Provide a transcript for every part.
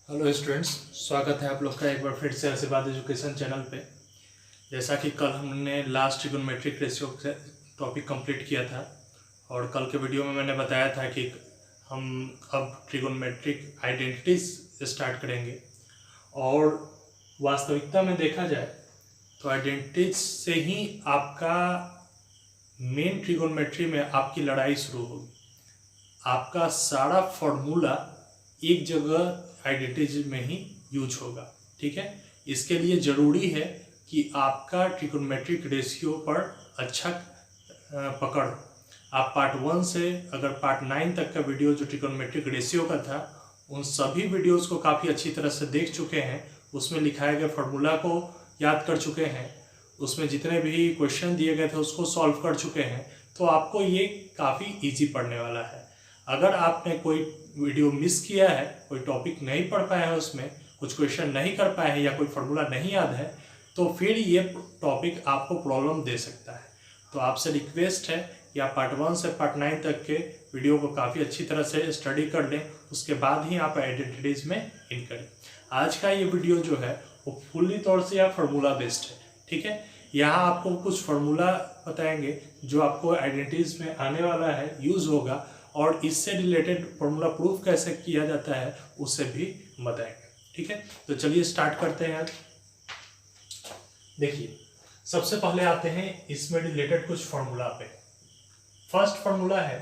Hello students, स्वागत है आप लोग का एक बार फिर से आशीर्वाद एजुकेशन चैनल पे। जैसा कि कल हमने last trigonometric ratio topic complete किया था और कल के वीडियो में मैंने बताया था कि हम अब ट्रिगोनोमेट्रिक आइडेंटिटीज स्टार्ट करेंगे। और वास्तविकता में देखा जाए तो आइडेंटिटीज से ही आपका मेन ट्रिगोनोमेट्री में आपकी लड़ाई शुरू होगी। आपका सारा फॉर्मूला एक जगह आइडेंटिटीज में ही यूज होगा। ठीक है, इसके लिए ज़रूरी है कि आपका ट्रिगोनोमेट्रिक रेशियो पर अच्छा पकड़। आप पार्ट 1 से अगर पार्ट 9 तक का वीडियो जो ट्रिगोनोमेट्रिक रेशियो का था उन सभी वीडियोस को काफ़ी अच्छी तरह से देख चुके हैं, उसमें लिखाए गए फार्मूला को याद कर चुके हैं, उसमें जितने भी क्वेश्चन दिए गए थे उसको सॉल्व कर चुके हैं, तो आपको ये काफ़ी ईजी पड़ने वाला है। अगर आपने कोई वीडियो मिस किया है, कोई टॉपिक नहीं पढ़ पाए हैं, उसमें कुछ क्वेश्चन नहीं कर पाए हैं या कोई फार्मूला नहीं याद है, तो फिर ये टॉपिक आपको प्रॉब्लम दे सकता है। तो आपसे रिक्वेस्ट है कि आप पार्ट 1 से पार्ट 9 तक के वीडियो को काफ़ी अच्छी तरह से स्टडी कर लें, उसके बाद ही आप आइडेंटिटीज़ में इन करें। आज का ये वीडियो जो है वो फुल्ली तौर से या फार्मूला बेस्ड है। ठीक है, यहाँ आपको कुछ फार्मूला बताएंगे जो आपको आइडेंटिटीज़ में आने वाला है, यूज़ होगा, और इससे रिलेटेड फार्मूला प्रूफ कैसे किया जाता है उससे भी बताएंगे। ठीक है, तो चलिए स्टार्ट करते हैं। देखिए, सबसे पहले आते हैं इसमें रिलेटेड कुछ फार्मूला पे। फर्स्ट फार्मूला है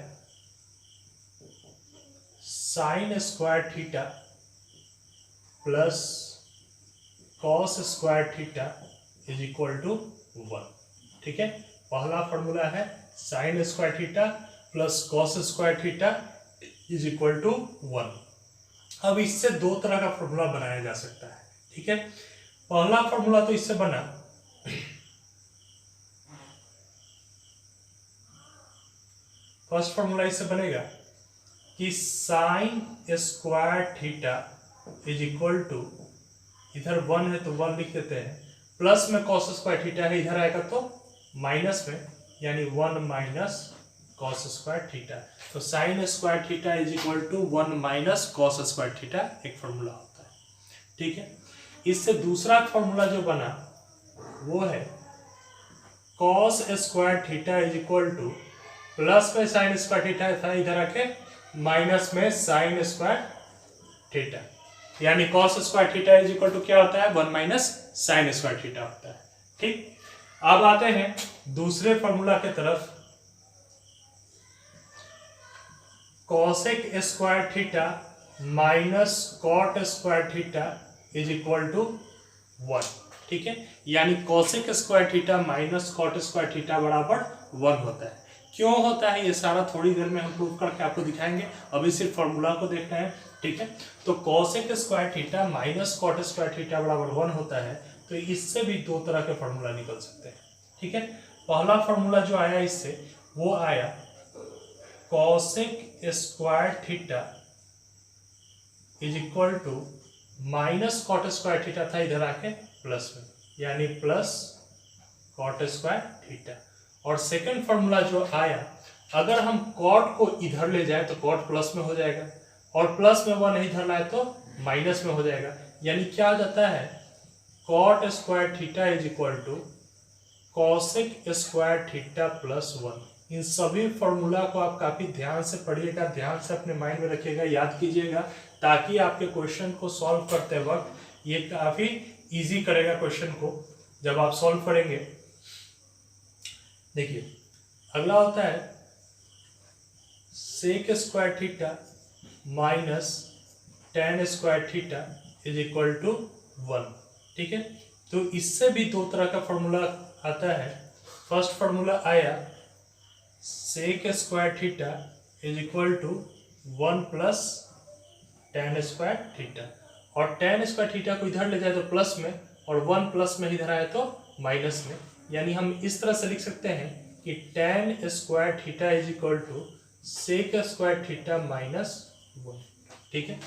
sine square theta plus cos square theta is equal to 1। ठीक है, पहला फार्मूला है sine square theta plus cos square theta is equal to 1। अब इससे दो तरह का फॉर्मूला बनाया जा सकता है। ठीक है, पहला फॉर्मूला तो इससे बना फर्स्ट फॉर्मूला इससे बनेगा कि sine square theta is equal to, इधर 1 है तो 1 लिख देते हैं, प्लस में कॉस स्क्वायर थीटा है, इधर आएगा तो माइनस में, यानी 1 माइनस कॉस स्क्वायर थीटा। तो sine square theta is equal to 1 minus cos square theta एक फॉर्मूला होता है। ठीक है, इससे दूसरा फॉर्मूला जो बना वो है cos square theta is equal to, plus में साइन स्क्वायर थीटा था, इधर आके माइनस में साइन स्क्वायर थीटा, यानी cos square theta is equal to क्या होता है, 1 माइनस साइन स्क्वायर थीटा होता है। ठीक, अब आते हैं दूसरे फॉर्मूला की तरफ। Cosec square theta minus cot square theta is equal to 1। ठीक है, यानी cosec square theta minus cot square theta बराबर 1 होता है। क्यों होता है ये सारा थोड़ी देर में हम प्रूव करके आपको दिखाएंगे, अभी सिर्फ फॉर्मूला को देखना है। ठीक है, तो cosec square theta minus cot square theta बराबर 1 होता है, तो इससे भी दो तरह के फॉर्मूला निकल सकते हैं। ठीक है, पहला फॉर्मूला जो आया इससे वो आया cosec square theta is equal to minus cot square theta था, इधर आके प्लस में, यानी प्लस कॉट स्क्वायर थीटा। और सेकंड फॉर्मूला जो आया, अगर हम कॉट को इधर ले जाए तो कॉट प्लस में हो जाएगा, और प्लस में 1 इधर लाए तो माइनस में हो जाएगा, यानी क्या आ जाता है cot square theta is equal to cosec square theta plus 1। इन सभी फॉर्मूला को आप काफी ध्यान से पढ़िएगा, ध्यान से अपने माइंड में रखिएगा, याद कीजिएगा, ताकि आपके क्वेश्चन को सॉल्व करते वक्त ये काफी इजी करेगा क्वेश्चन को जब आप सॉल्व करेंगे। देखिए, अगला होता है sec square theta minus tan square theta is equal to 1। ठीक है, तो इससे भी दो तरह का फॉर्मूला आता है। फर्स्ट फॉर्मूला आया sec square theta is equal to 1 plus tan square theta, और टेन स्क्वायर थीटा को इधर ले जाए तो प्लस में, और 1 प्लस में इधर आए तो माइनस में, यानी हम इस तरह से लिख सकते हैं कि tan square theta is equal to sec square theta minus 1। ठीक है,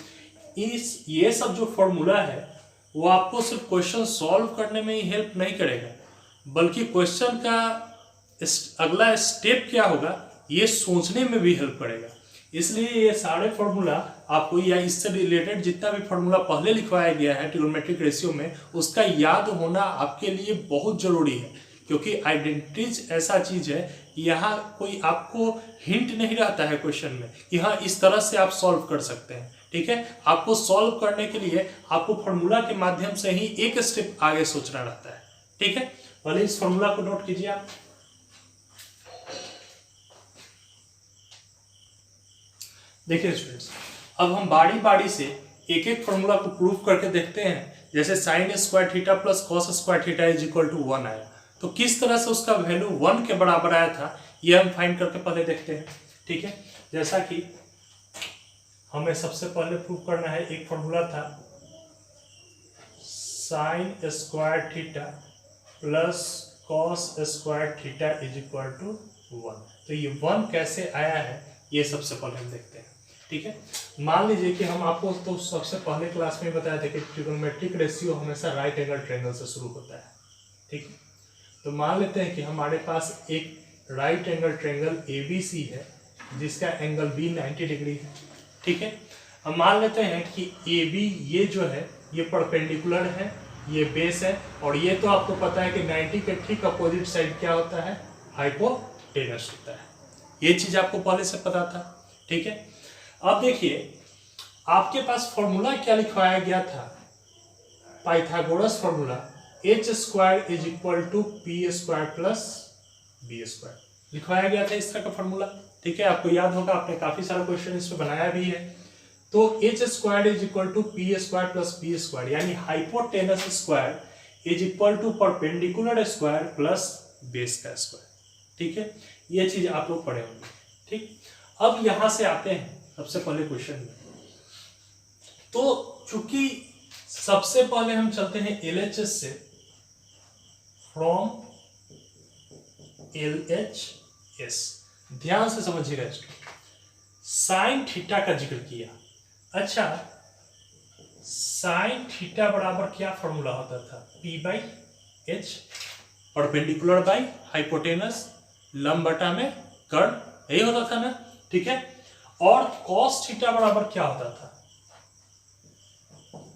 ये सब जो फॉर्मूला है वो आपको सिर्फ क्वेश्चन सॉल्व करने में ही हेल्प नहीं करेगा, बल्कि क्वेश्चन का अगला स्टेप क्या होगा ये सोचने में भी हेल्प करेगा। इसलिए ये सारे फॉर्मूला आपको या इससे रिलेटेड जितना भी फॉर्मूला पहले लिखवाया गया है ट्रिग्नोमेट्रिक रेशियो में, उसका याद होना आपके लिए बहुत जरूरी है, क्योंकि आइडेंटिटीज ऐसा चीज है, यहाँ कोई आपको हिंट नहीं रहता है क्वेश्चन में कि हाँ इस तरह से आप सॉल्व कर सकते हैं। ठीक है, आपको सॉल्व करने के लिए आपको फॉर्मूला के माध्यम से ही एक स्टेप आगे सोचना रहता है। ठीक है, पहले इस फॉर्मूला को नोट कीजिए आप। देखिए स्टूडेंट्स, अब हम बारी बारी से एक एक फॉर्मूला को प्रूव करके देखते हैं। जैसे sine square theta plus cos square theta is equal to 1 आया, तो किस तरह से उसका वैल्यू 1 के बराबर आया था ये हम फाइंड करके पहले देखते हैं। ठीक है, जैसा कि हमें सबसे पहले प्रूव करना है, एक फॉर्मूला था sine square theta plus cos square theta is equal to 1। तो ये 1 कैसे आया है ये सबसे पहले हम देखते हैं। ठीक है, मान लीजिए कि हम आपको तो सबसे पहले क्लास में बताया था कि ट्रिग्नोमेट्रिक रेशियो हमेशा राइट एंगल ट्रायंगल से शुरू होता है। ठीक है, तो मान लेते हैं कि हमारे पास एक राइट एंगल ट्रायंगल ABC है जिसका एंगल B 90 डिग्री है। ठीक है, हम मान लेते हैं कि AB ये जो है ये परपेंडिकुलर है, ये बेस है, और ये तो आपको पता है कि 90 के ठीक अपोजिट साइड क्या होता है, हाइपोटेनस होता है। ये चीज आपको पहले से पता था। ठीक है, अब देखिए आपके पास फॉर्मूला क्या लिखवाया गया था, Pythagoras formula h square is equal to p square plus b square लिखवाया गया था, इस तरह का फॉर्मूला। ठीक है, आपको याद होगा, आपने काफी सारा क्वेश्चन इस पे बनाया भी है। तो h square is equal to p square plus b square, यानी hypotenuse square is equal to perpendicular square plus base का स्क्वायर। ठीक है, ये चीज आप लोग पढ़े होंगे। ठीक, अब यहां से आते हैं सबसे पहले क्वेश्चन में। तो चूंकि सबसे पहले हम चलते हैं LHS से, फ्रॉम LHS, ध्यान से समझिएगा इसको। साइन थीटा का जिक्र किया। अच्छा, साइन थीटा बराबर क्या फॉर्मूला होता था, P/H, परपेंडिकुलर बाई हाइपोटेनस, लंब बटा में कर्ण, यही होता था ना। ठीक है, और कॉस थीटा बराबर क्या होता था,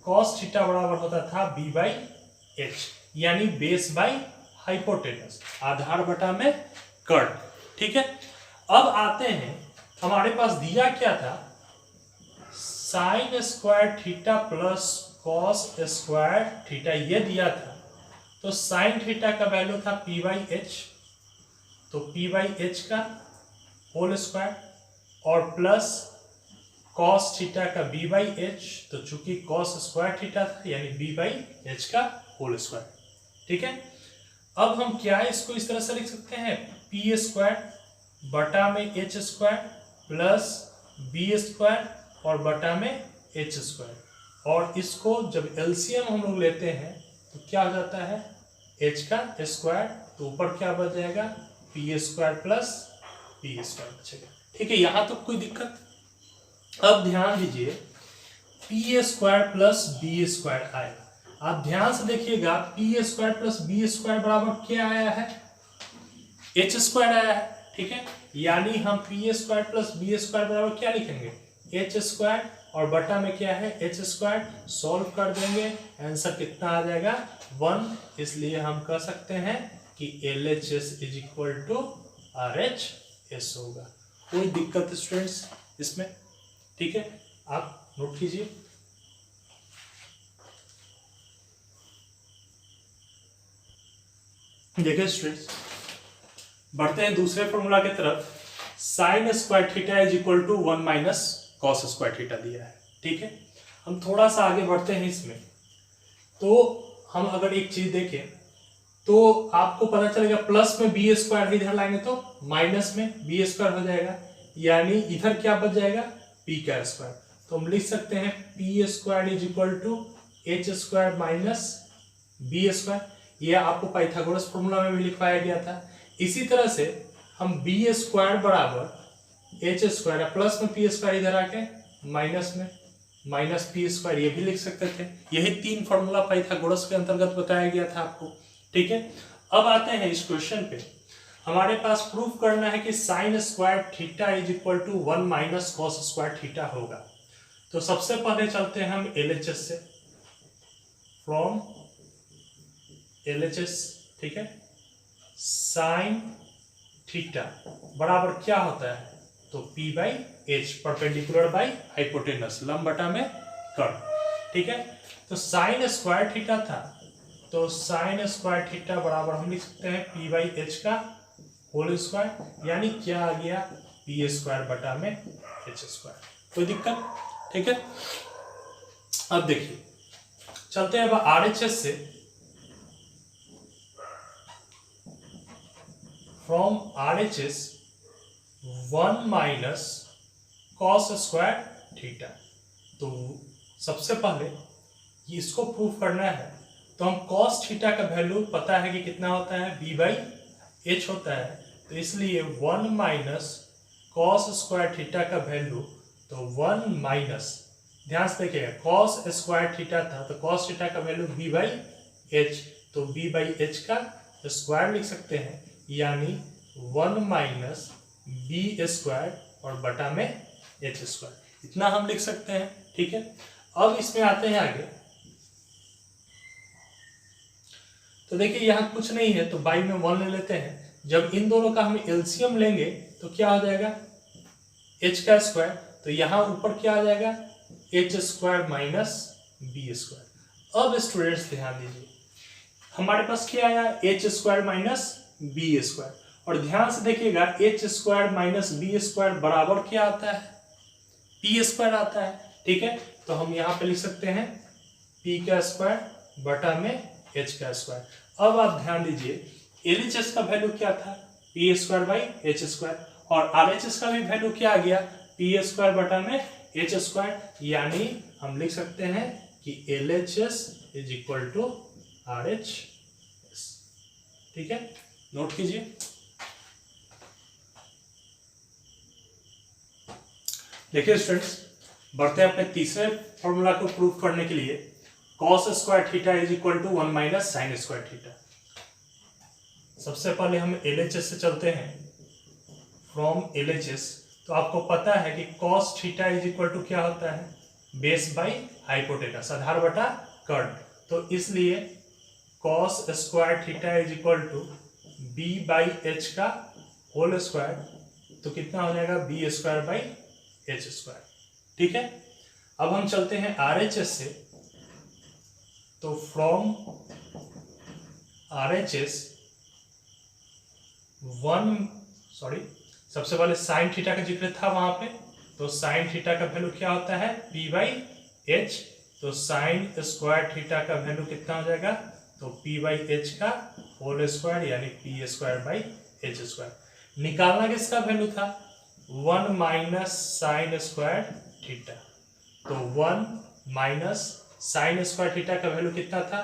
कॉस थीटा बराबर होता था B/H, यानी बेस बाई हाइपोटेनस, आधार बटा में कर्ण। ठीक है, अब आते हैं, हमारे पास दिया क्या था, sine square theta plus cos square theta, ये दिया था। तो साइन थीटा का वैल्यू था P/H, तो P/H का होल स्क्वायर, और प्लस कॉस थीटा का B/H, तो चूंकि कॉस स्क्वायर थीटा था यानी B/H का होल स्क्वायर। ठीक है, अब हम क्या इसको इस तरह से लिख सकते हैं, P स्क्वायर बटा में H square plus B square और बटा में H स्क्वायर, और इसको जब LCM हम लोग लेते हैं तो क्या हो जाता है, H का स्क्वायर, तो ऊपर क्या बच जाएगा, P square plus B square बचेगा। ठीक है, यहां तक कोई दिक्कत। अब ध्यान दीजिए, P square plus B square आएगा। आप ध्यान से देखिएगा, P square plus B square बराबर क्या आया है, H स्क्वायर आया है। ठीक है, यानी हम P square plus B square बराबर क्या लिखेंगे, H स्क्वायर, और बटा में क्या है, H स्क्वायर। सॉल्व कर देंगे, आंसर कितना आ जाएगा, 1। इसलिए हम कह सकते हैं कि LHS is equal to RHS होगा। कोई दिक्कत स्टूडेंट्स इसमें? ठीक है, आप नोट कीजिए। देखिए स्टूडेंट्स, बढ़ते हैं दूसरे फॉर्मूला की तरफ। Sine square theta is equal to 1 minus cos square theta दिया है। ठीक है, हम थोड़ा सा आगे बढ़ते हैं इसमें। तो हम अगर एक चीज देखें तो आपको पता चलेगा, प्लस में B स्क्वायर इधर लाएंगे तो माइनस में B स्क्वायर हो जाएगा, यानी इधर क्या बच जाएगा, P का स्क्वायर। तो हम लिख सकते हैं P square is equal to H square minus B square. यह आपको पाइथागोरस फॉर्मूला में भी लिखवाया गया था। इसी तरह से हम B स्क्वायर बराबर H स्क्वायर, प्लस में P स्क्वायर इधर आके माइनस में माइनस P स्क्वायर, ये भी लिख सकते थे। यही 3 फॉर्मूला पाइथागोरस के अंतर्गत बताया गया था आपको। ठीक है, अब आते हैं इस क्वेश्चन पे। हमारे पास प्रूफ करना है कि sine square theta is equal to 1 minus cos square theta होगा। तो सबसे पहले चलते हैं हम एलएचएस से, फ्रॉम एलएचएस, ठीक है। साइन थीटा बराबर क्या होता है, तो P by H, perpendicular by hypotenuse, लंब बटा में कर्ण, ठीक है। तो साइन स्क्वायर थीटा था, तो साइन स्क्वायर थीटा बराबर हम लिख सकते हैं पी बाई एच का होल स्क्वायर, यानी क्या आ गया, पी स्क्वायर बटा में एच स्क्वायर। कोई दिक्कत, ठीक है। अब देखिए चलते हैं अब आरएचएस से, from RHS 1 minus cos square theta. तो सबसे पहले इसको प्रूफ करना है, तो हम कॉस थीटा का वैल्यू पता है कि कितना होता है, बी बाई एच होता है। तो इसलिए 1 माइनस कॉस स्क्वायर थीटा का वैल्यू, तो 1 माइनस, ध्यान से देखिएगा कॉस स्क्वायर थीटा था, तो कॉस थीटा का वैल्यू बी बाई एच, तो बी बाई एच का स्क्वायर लिख सकते हैं, यानी 1 माइनस बी स्क्वायर और बटा में एच स्क्वायर, इतना हम लिख सकते हैं, ठीक है। अब इसमें आते हैं आगे, तो देखिए यहाँ कुछ नहीं है तो बाई में 1 ले लेते हैं। जब इन दोनों का हम एलसीएम लेंगे तो क्या हो जाएगा, एच का स्क्वायर, तो यहाँ ऊपर क्या आ जाएगा, H square minus B square. अब स्टूडेंट्स ध्यान दीजिए, हमारे पास क्या आया, H square minus B square, और ध्यान से देखिएगा H square minus B square बराबर क्या आता है, पी स्क्वायर आता है, ठीक है। तो हम यहाँ पे लिख सकते हैं पी का स्क्वायर बटा में एच का स्क्वायर। अब आप ध्यान दीजिए एलएचएस का वैल्यू क्या था, P square by H square, और आरएचएस का भी वैल्यू क्या आ गया, पी स्क्वायर बटा में एच स्क्वायर, यानी हम लिख सकते हैं कि LHS is equal to RHS, ठीक है। नोट कीजिए, देखिए स्टूडेंट्स, बढ़ते हैं अपने तीसरे फॉर्मूला को प्रूफ करने के लिए, cos square theta is equal to 1 minus sine square theta. सबसे पहले हम एलएचएस से चलते हैं, फ्रॉम एलएचएस। तो आपको पता है कि cos theta is equal to क्या होता है, बेस बाई हाइपोटेनस, आधार बटा कर्ण। तो इसलिए cos square theta is equal to B by H का होल स्क्वायर, तो कितना हो जाएगा, B square by H square, ठीक है। अब हम चलते हैं आरएचएस से, तो फ्रॉम आरएचएस सबसे पहले साइन थीटा का जिक्र था वहां पे, तो साइन थीटा का वैल्यू क्या होता है, पी बाई एच, तो साइन स्क्वायर थीटा का वैल्यू कितना हो जाएगा, तो पी बाई एच का होल स्क्वायर, यानी p square by H square. निकालना किसका वैल्यू था, 1 माइनस साइन स्क्वायर थीटा, तो 1 माइनस साइन स्क्वायर थीटा का वैल्यू कितना था,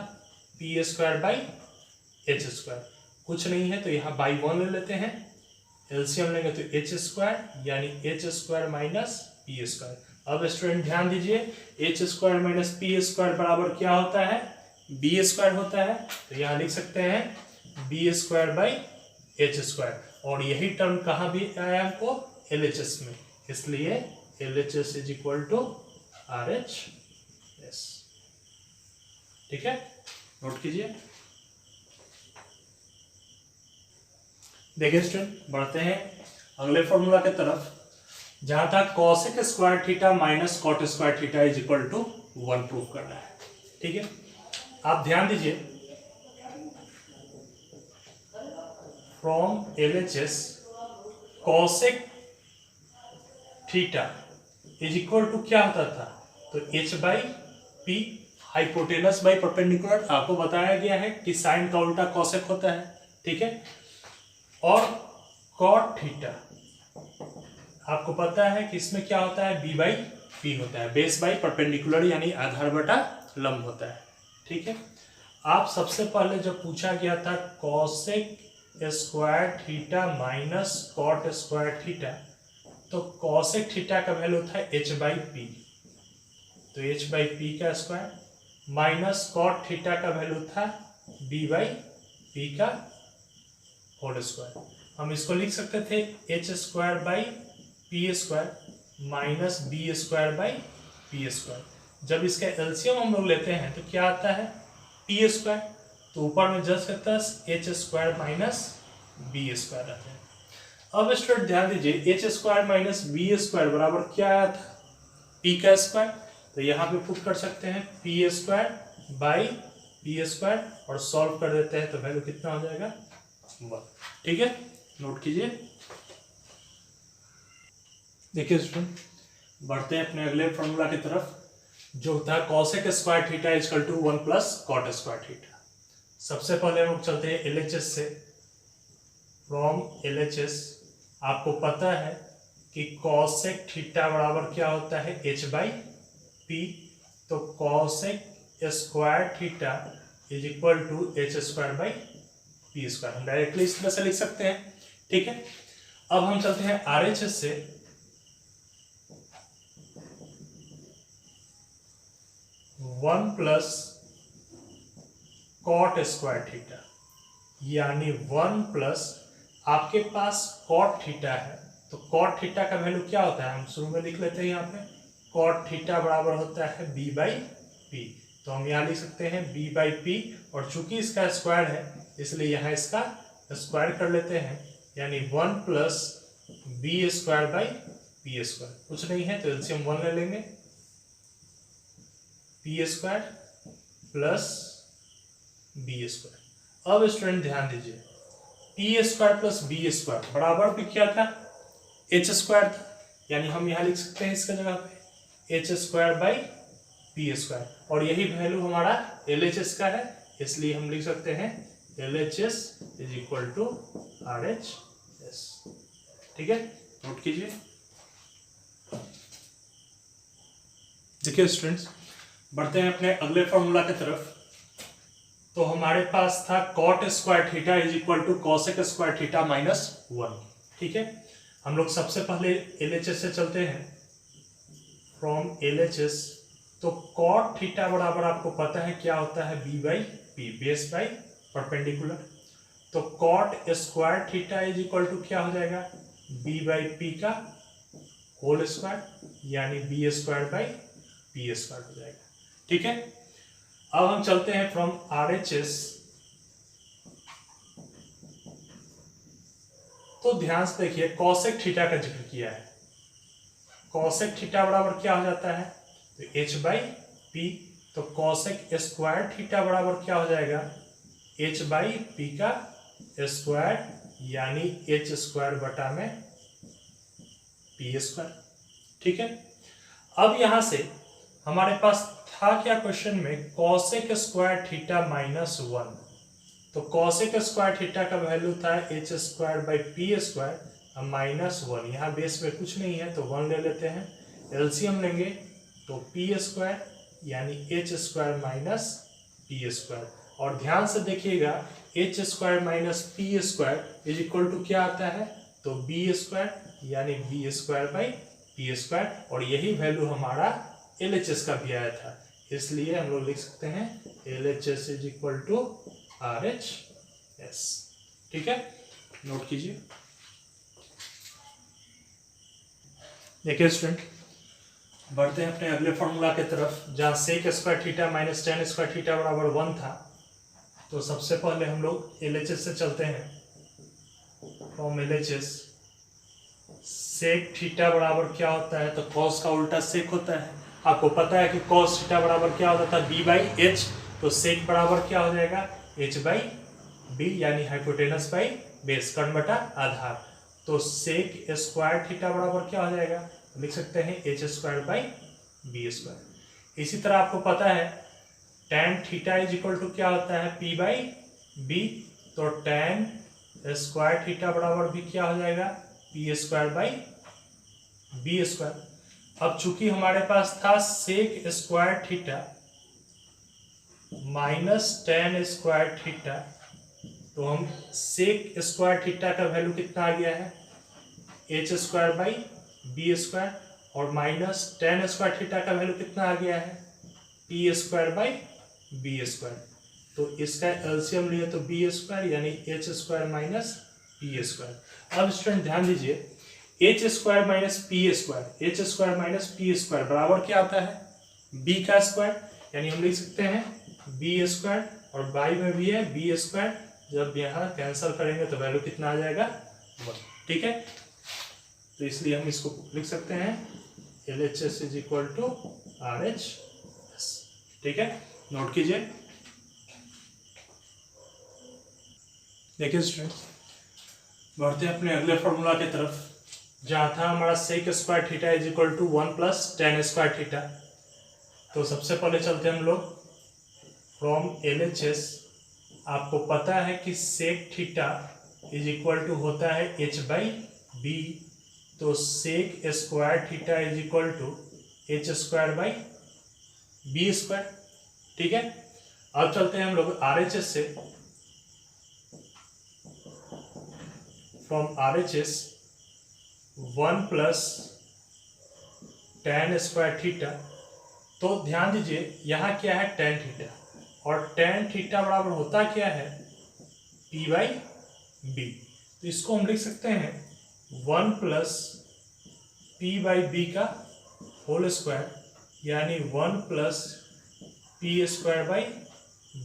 P square by H square, कुछ नहीं है तो यहाँ बाई 1 ले लेते हैं, एलसीएम लेंगे तो एच स्क्वायर, यानी H square minus P square. अब स्टूडेंट ध्यान दीजिए, H square minus P square बराबर क्या होता है, बी स्क्वायर होता है, तो यहाँ लिख सकते हैं B square by H square, और यही टर्म कहाँ भी आया हमको, एलएचएस में, इसलिए LHS is equal to RHS, ठीक है। नोट कीजिए, देखिए स्टूडेंट, बढ़ते हैं अगले फॉर्मूला की तरफ, जहां तक cosec square theta minus cot square theta is equal to 1 proof करना है, ठीक है। आप ध्यान दीजिए, from LHS cosec theta is equal to क्या होता था, तो H by P, hypotenuse by perpendicular. आपको बताया गया है कि साइन का उल्टा कॉसेक होता है, ठीक है। और कॉट थीटा आपको पता है कि इसमें क्या होता है, बी बाई पी होता है, बेस बाई परपेंडिकुलर, यानी आधार बटा लंब होता है, ठीक है। आप सबसे पहले जब पूछा गया था cosec square theta minus cot square theta, तो कॉसेक थीटा का वैल्यू था एच बाई पी, तो एच बाई पी का स्क्वायर, माइनस कॉट थीटा का वैल्यू था बी बाई पी का होल स्क्वायर। हम इसको लिख सकते थे H square by P square minus B square by P square. जब इसका एलसीएम हम लोग लेते हैं तो क्या आता है पी स्क्वायर, तो ऊपर में जस्ट करता है H square minus B square आता है। अब स्टूडेंट ध्यान दीजिए H square minus B square बराबर क्या आया था पी का स्क्वायर, तो यहाँ पे पुट कर सकते हैं p square by P square और सॉल्व कर देते हैं तो वैल्यू कितना हो जाएगा 1। ठीक है, नोट कीजिए। देखिए स्टूडेंट बढ़ते हैं अपने अगले फॉर्मूला की तरफ जो था cosec square theta equal to 1 plus cot square theta. सबसे पहले हम लोग चलते हैं एलएचएस से। फ्रॉम एलएचएस आपको पता है कि कॉसेक थीटा बराबर क्या होता है एच बाई पी, तो cosec square theta is equal to H square by P square. हम डायरेक्टली इस तरह से लिख सकते हैं। ठीक है, अब हम चलते हैं आरएचएस से। One plus cot square theta यानी 1 प्लस आपके पास कॉट थीटा है, तो कॉट थीटा का वैल्यू क्या होता है हम शुरू में लिख लेते हैं। यहाँ पे कॉट थीटा बराबर होता है बी बाई पी, तो हम यहाँ लिख सकते हैं बी बाई पी, और चूंकि इसका स्क्वायर है इसलिए यहाँ इसका स्क्वायर कर लेते हैं, यानी 1 plus B square by P square. कुछ नहीं है तो एलसीएम 1 ले लेंगे, P square plus B square. अब स्टूडेंट ध्यान दीजिए P square plus B square बराबर भी क्या था एच स्क्वायर था, यानी हम यहाँ लिख सकते हैं इसका जगह पे H square by P square, और यही वैल्यू हमारा एलएचएस का है, इसलिए हम लिख सकते हैं LHS is equal to RHS. ठीक है, नोट कीजिए। देखिए स्टूडेंट्स बढ़ते हैं अपने अगले फॉर्मूला की तरफ। तो हमारे पास था cot square theta is equal to cosec square theta minus 1। ठीक है, हम लोग सबसे पहले एलएचएस से चलते हैं। फ्रॉम एलएचएस तो कॉट थीटा बराबर आपको पता है क्या होता है B by P, base by perpendicular, तो cot square theta is equal to क्या हो जाएगा बी बाई पी का होल स्क्वायर यानी B square by P square हो जाएगा। ठीक है, अब हम चलते हैं फ्रॉम आरएचएस। तो ध्यान से देखिए कॉसेक थीटा का जिक्र किया है, कॉसेक थीटा बराबर क्या हो जाता है तो एच बाई पी, तो कॉसेक स्क्वायर थीटा बराबर क्या हो जाएगा एच बाई पी का स्क्वायर यानी एच स्क्वायर बटा में पी स्क्वायर। ठीक है, अब यहां से हमारे पास था क्या क्वेश्चन में कॉसेक स्क्वायर थीटा माइनस 1, तो कॉसेक स्क्वायर थीटा का वैल्यू था H square by P square minus 1। यहाँ बेस में कुछ नहीं है तो 1 ले लेते हैं, एलसीएम लेंगे तो पी स्क्वायर यानी H square minus P square, और ध्यान से देखिएगा H square minus P square is equal to क्या आता है तो बी स्क्वायर यानी B square by P square, और यही वैल्यू हमारा एलएचएस का भी आया था, इसलिए हम लोग लिख सकते हैं LHS is equal to RHS. ठीक है, नोट कीजिए। देखिए स्टूडेंट बढ़ते हैं अपने अगले फॉर्मूला की तरफ जहां sec square theta minus tan square theta बराबर 1 था। तो सबसे पहले हम लोग एलएचएस से चलते हैं। फ्रॉम एलएचएस सेक थीटा बराबर क्या होता है तो कॉस का उल्टा सेक होता है। आपको पता है कि कॉस थीटा बराबर क्या होता था बी बाई एच, तो सेक बराबर क्या हो जाएगा एच बाई बी यानी हाइपोटेनस बाई बेस कर्ण बटा आधार, तो सेक स्क्वायर थीटा बराबर क्या हो जाएगा लिख सकते हैं H square by B square. इसी तरह आपको पता है tan theta is equal to क्या होता है पी बाई बी, तो tan स्क्वायर थीटा बराबर भी क्या हो जाएगा P square by B square. अब चूंकि हमारे पास था sec square theta minus tan square theta, तो हम सेक स्क्वायर थीटा का वैल्यू कितना आ गया है H square by B square, और माइनस tan स्क्वायर थीटा का वैल्यू कितना आ गया है P square by B square, तो इसका एलसीएम लिए तो बी स्क्वायर यानी H square minus P square. अब स्टूडेंट ध्यान दीजिए, H square minus P square, H square minus P square बराबर क्या आता है, बी का स्क्वायर, यानी हम लिख सकते हैं बी स्क्वायर, और बाई में भी है बी स्क्वायर। जब यहाँ कैंसिल करेंगे तो वैल्यू कितना आ जाएगा, 1। ठीक है, तो इसलिए हम इसको लिख सकते हैं LHS is equal to RHS। ठीक है, नोट कीजिए। देखिए स्टूडेंट, बढ़ते हैं अपने अगले फॉर्मूला की तरफ, जहाँ था हमारा sec square theta is equal to 1 plus tan square theta. तो सबसे पहले चलते हैं हम लोग फ्रॉम LHS। आपको पता है कि sec theta is equal to होता है h बाई बी, तो sec square theta is equal to h square by B square. ठीक है, अब चलते हैं हम लोग RHS से। From RHS 1 plus tan square theta. तो ध्यान दीजिए यहाँ क्या है, टेन थीटा, और टेन थीटा बराबर होता क्या है, पी बाई बी। तो इसको हम लिख सकते हैं 1 प्लस पी बाई बी का होल स्क्वायर, यानी 1 plus p square by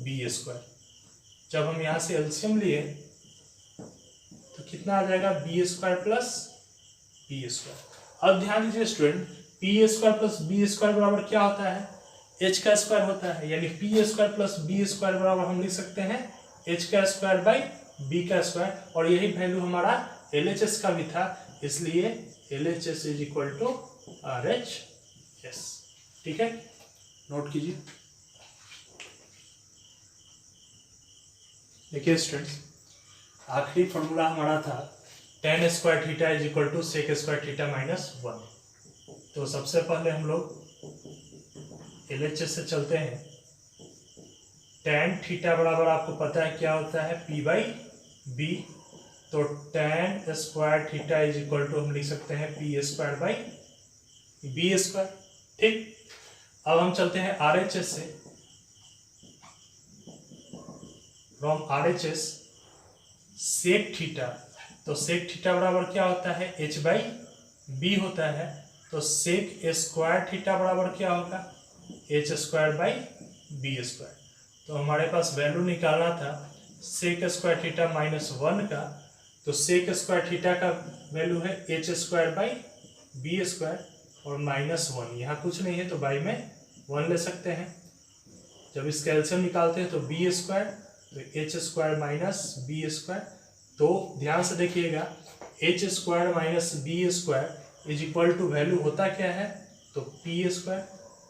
B square. जब हम यहाँ से एलसीएम लिए तो कितना आ जाएगा, B square plus p square. अब ध्यान दीजिए student, p square plus B square बराबर क्या होता है, एच का स्क्वायर होता है, यानी p square plus B square बराबर हम लिख सकते हैं एच का स्क्वायर बाई बी का स्क्वायर, और यही वैल्यू हमारा LHS का भी था, इसलिए LHS is equal to RHS। ठीक है, नोट कीजिए। देखिए स्टूडेंट्स, आखिरी फॉर्मूला हमारा था tan square theta is equal to sec square theta minus 1। तो सबसे पहले हम लोग LHS से चलते हैं। टेन थीटा बराबर आपको पता है क्या होता है, पी बाई बी, तो tan square theta is equal to हम लिख सकते हैं p square by B square. ठीक, अब हम चलते हैं RHS से। फ्रॉम RHS सेक थीटा, तो सेक थीटा बराबर क्या होता है, h बाई बी होता है, तो सेक स्क्वायर थीटा बराबर क्या होगा, h square by B square. तो हमारे पास वैल्यू निकालना था सेक स्क्वायर थीटा माइनस 1 का, तो सेक स्क्वायर थीटा का वैल्यू है H square by B square और माइनस 1, यहाँ कुछ नहीं है तो बाई में 1 ले सकते हैं। जब इसका एलसीएम निकालते हैं तो बी स्क्वायर, तो h square minus B square. तो ध्यान से देखिएगा, H square minus B square is equal to value होता क्या है, तो पी स्क्वायर,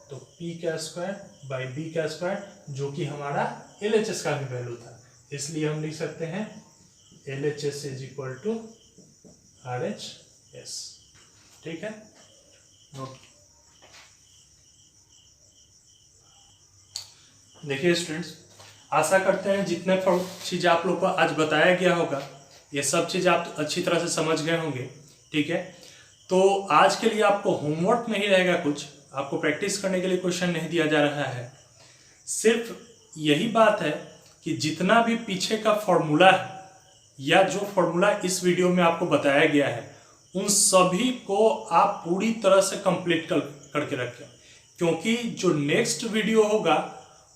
तो पी का स्क्वायर बाई बी का स्क्वायर, जो कि हमारा LHS का भी वैल्यू था, इसलिए हम लिख सकते हैं LHS is equal to RHS। ठीक है, नोट। देखिए स्टूडेंट्स, आशा करते हैं जितने चीज़ आप लोग को आज बताया गया होगा ये सब चीज़ आप अच्छी तरह से समझ गए होंगे। ठीक है, तो आज के लिए आपको होमवर्क नहीं रहेगा, कुछ आपको प्रैक्टिस करने के लिए क्वेश्चन नहीं दिया जा रहा है। सिर्फ यही बात है कि जितना भी पीछे का फॉर्मूला है या जो फॉर्मूला इस वीडियो में आपको बताया गया है, उन सभी को आप पूरी तरह से कंप्लीट करके रखें, क्योंकि जो नेक्स्ट वीडियो होगा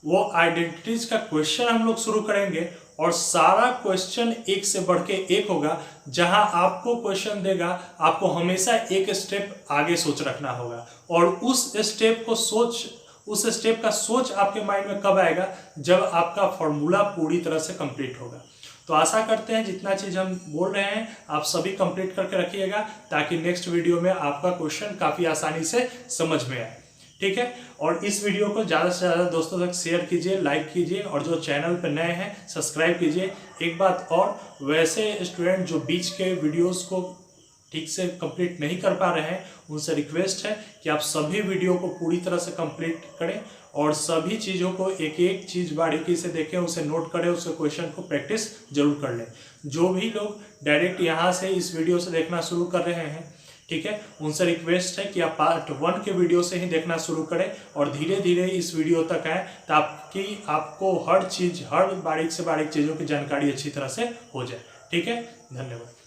वो आइडेंटिटीज का क्वेश्चन हम लोग शुरू करेंगे, और सारा क्वेश्चन एक से बढ़ के एक होगा। जहां आपको क्वेश्चन देगा, आपको हमेशा एक स्टेप आगे सोच रखना होगा, और उस स्टेप का सोच आपके माइंड में कब आएगा, जब आपका फॉर्मूला पूरी तरह से कंप्लीट होगा। तो आशा करते हैं जितना चीज़ हम बोल रहे हैं आप सभी कंप्लीट करके रखिएगा, ताकि नेक्स्ट वीडियो में आपका क्वेश्चन काफ़ी आसानी से समझ में आए। ठीक है, और इस वीडियो को ज़्यादा से ज़्यादा दोस्तों तक शेयर कीजिए, लाइक कीजिए, और जो चैनल पर नए हैं सब्सक्राइब कीजिए। एक बात और, वैसे स्टूडेंट जो बीच के वीडियोस को ठीक से कंप्लीट नहीं कर पा रहे हैं, उनसे रिक्वेस्ट है कि आप सभी वीडियो को पूरी तरह से कंप्लीट करें, और सभी चीज़ों को एक एक चीज़ बारीकी से देखें, उसे नोट करें, उसके क्वेश्चन को प्रैक्टिस जरूर कर लें। जो भी लोग डायरेक्ट यहाँ से इस वीडियो से देखना शुरू कर रहे हैं, ठीक है, उनसे रिक्वेस्ट है कि आप पार्ट 1 के वीडियो से ही देखना शुरू करें, और धीरे धीरे इस वीडियो तक आए, ताकि आपको हर चीज़, हर बारीक से बारीक चीज़ों की जानकारी अच्छी तरह से हो जाए। ठीक है, धन्यवाद।